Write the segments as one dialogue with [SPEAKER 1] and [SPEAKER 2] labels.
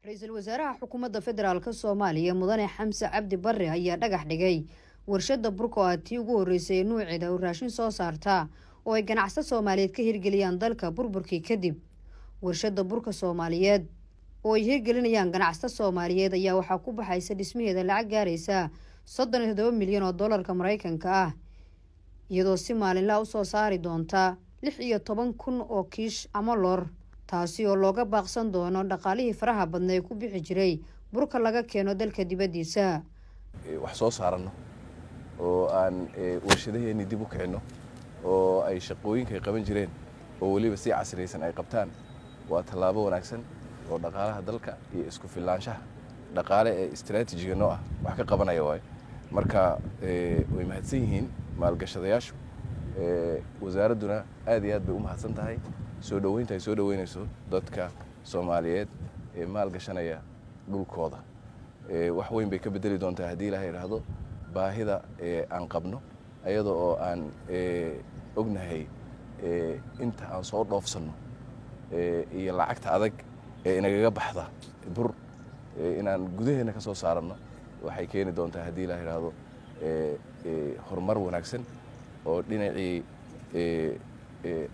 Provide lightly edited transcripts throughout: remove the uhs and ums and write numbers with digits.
[SPEAKER 1] ra'iisul wasaaraha xukuumadda federaalka Soomaaliya mudane Xamse Cabdi Barre ayaa dhagax dhigay warshada burka oo tii ugu horeysay nuuceeda oo raashin soo saarta oo ay ganacsato Soomaaliyeed ka hirgeliyaan dalka burburkii kadib. warshada burka Soomaaliyeed oo ay hirgelinayaan ganacsato Soomaaliyeed ayaa waxa ku baxaysa dhismaheeda lacag gaaraysa 37 milyan oo dollarka Mareykanka ah iyadoo si maalinle u soo saari doonta 16,000 oo kiish ama lor taasi oo looga baaqsan doono dhaqaalihii faraha badnaa ee ku bixi jiray burka laga keeno dalka dibadiisa.
[SPEAKER 2] wax soo saarano oo aan warshadaheeni dib u kicino oo ay shaqooyinka qaban jireen oo waliba si casriyaysan ay qabtaan waa tallaabo wanaagsan oo dhaqaalaha dalka iyo isku filaanshaha dhaqaale ee istiraatiijiga noo ah wax ka qabanaya way marka way mahadsan yihiin maalgashadayaashu wasaaraduna aad iyo aad bay u mahadsan tahay soo dhaweynta ay soo dhaweynayso dadka Soomaaliyeed ee maalgashanaya dhulkooda wax weyn bay ka bedeli doontaa hadii Ilaahay raahdo baahida aan qabno ayadoo oo aan ognahay inta aan soo dhoofsano iyo lacagta adag ee inaga baxda bur inaan gudaheena ka soo saarano waxay keeni doontaa hadii Ilaahay raahdo horumar wanaagsan oo dhinacii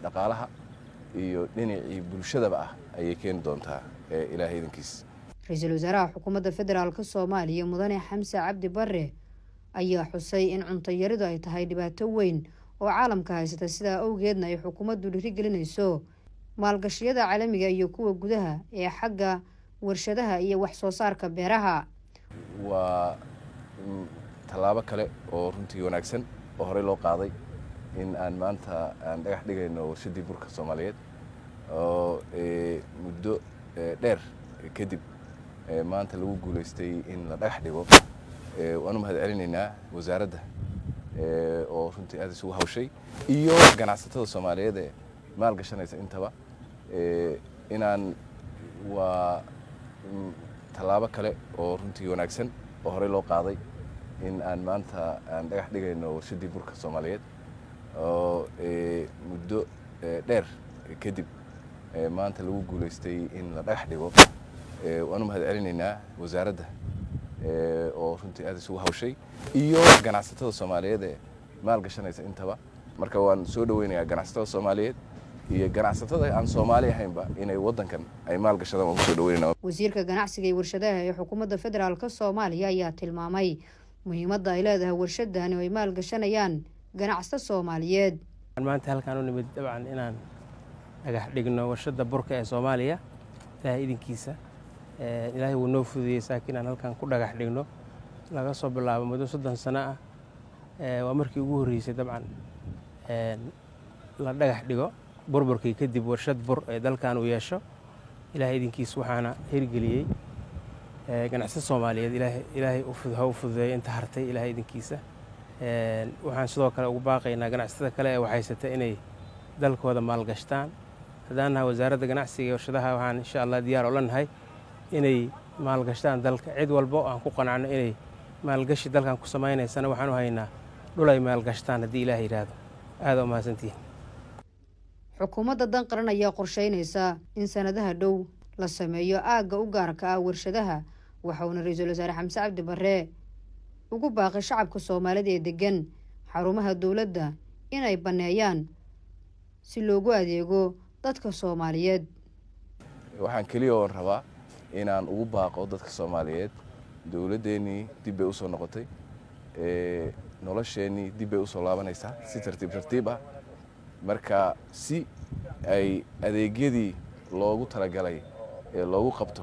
[SPEAKER 2] dhaqaalaha iyo dhinacii bulshadaba ah ayay keeni doontaa Ilaahay idinkiis.
[SPEAKER 1] ra'iisul wasaaraha xukuumadda federaalka Soomaaliya mudane Xamse Cabdi Barre ayaa xusay in cunto yaridu ay tahay dhibaato weyn oo caalamka haysata sida awgeedna ay xukuumaddu dhiirigelinayso maalgashiyada caalamiga iyo kuwa gudaha ee xagga warshadaha iyo wax soo saarka beeraha.
[SPEAKER 2] waa tallaabo kale oo runtii wanaagsan oo hore loo qaaday in aan maanta aan dhagax dhigayno warshadii burka Soomaaliyeed oo muddo dheer kadib maanta lagu guuleystay in la dhagax dhigo waanu mahadcelinaynaa wasaaradda oo runtii aad isugu hawshay iyo ganacsatada Soomaaliyeed ee maalgashanaysa intaba inaan waa tallaabo kale oo runtii wanaagsan oo hore loo qaaday in aan maanta aan dhagax dhigayno warshadii burka Soomaaliyeed oo muddo dheer kadib maanta lagu guuleystay in la dhagax dhigo waanu mahadcelinaynaa wasaaradda oo runtii aad isugu hawshay iyo ganacsatada Soomaaliyeed ee maalgashanaysa intaba marka waan soo dhaweynayaa ganacsatada Soomaaliyeed iyo ganacsatada aan Soomaali ahaynba inay wadankan ay maalgashadaan oo soo dhaweynaa.
[SPEAKER 1] wasiirka ganacsiga iyo warshadaha ee xukuumadda federaalka Soomaaliya ayaa tilmaamay muhiimadda ay leedahay warshadan oo ay maalgashanayaan ganacsato Soomaaliyeed.
[SPEAKER 3] maanta halkaan u nimid dabcan inaan dhagax dhigno warshada burka ee Soomaaliya ilaahay idinkiisa ilaahay wuu noo fududeeyay saakiin aan halkaan ku dhagax dhigno laga soo bilaabo muddo 30 sano ah waa markii ugu horeysay dabcan la dhagax dhigo burburkii kadib warshad bur ee dalkan uu yeesho ilaahay idinkiisa waxaana hirgeliyay ganacsato Soomaaliyeed ilaahay u fududeeyay inta hartay ilaahay idinkiisa waxaan sidoo kale ugu baaqaynaa ganacsatada kale ee waxaysata inay dalkooda maalgashtaan hadana wasaaradda ganacsiga iyo warshadaha waxaan insha Allah diyaar u lanahay inay maalgashtaan dalka cid walba aan ku qanacno inay maalgashi dalkan ku sameeynaysan waxaan u haynaa dhul ay maalgashtaan hadii Ilaahay yiraahdo aad u mahadsantiin.
[SPEAKER 1] xukuumadda dan qaran ayaa qorsheynaysa in sanadaha dhow la sameeyo aaga u gaarka ah warshadaha waxaana ra'iisul wasaare Xamse Cabdi Barre ugu baaqay shacabka Soomaaliyeed ee degan xarumaha dawladda inay baneeyaan si loogu adeego dadka Soomaaliyeed.
[SPEAKER 2] waxaan kaliya oo rabaa inaan ugu baaqo dadka Soomaaliyeed dawladdeeni dib bay u soo noqotay nolosheeni dib bay u soo laabanaysaa si tartiib ah marka si ay adeegyadii loogu talagalay ee loogu qabto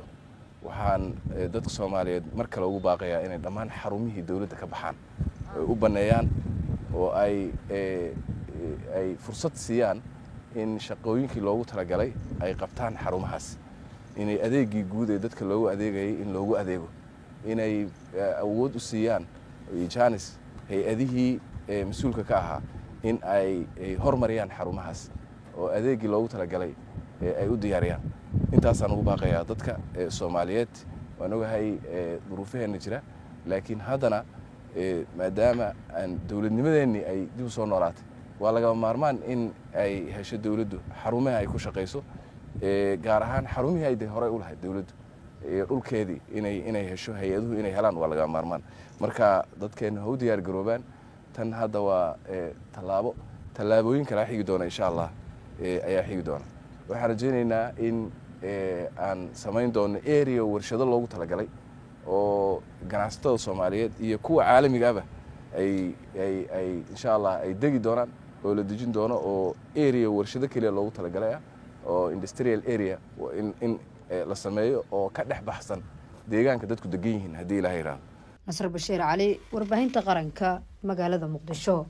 [SPEAKER 2] waxaan dadka Soomaaliyeed mar kale ugu baaqayaa inay dhammaan xarumihii dawladda ka baxaan u baneeyaan oo ay fursad siiyaan in shaqooyinkii loogu talagalay ay qabtaan xarumahaas inay adeegii guud ee dadka loogu adeegayay in loogu adeego inay awood u siiyaan jaanis hay'adihii mas'uulka ka ahaa in ay horumariyaan xarumahaas oo adeegii loogu talagalay ay u diyaariyaan intaasaan ugu baaqayaa dadka Soomaaliyeed waan ogahay duruufaheena jira laakiin haddana maadaama aan dawladnimadeeni ay dib u soo noolaatay waa laga maarmaan in ay hesho dawladdu xarumaha ay ku shaqeyso gaar ahaan xarumihii ay hore u lahayd dawladdu dhulkeedii inay hesho hay-aduhu inay helaan waa laga maarmaan marka dadkeena ha u diyaar garoobaan tan hadda waa tallaabooyin kala xigi doona insha Allah ayaa xigi doona waxaan rajaynaynaa in aan samayn doono area warshado loogu talagalay oo ganacsatada Soomaaliyeed iyo kuwa caalamiga ah ay insha Allah ay degi doonaan oo la dejin doono oo area warshado kaliya loogu talagalay oo industrial area in la sameeyo oo ka dhex baxsan deegaanka dadku degan yihiin hadii Ilaahay raaco.
[SPEAKER 1] Nasr Bashiir Cali, warbaahinta qaranka magaalada Muqdisho.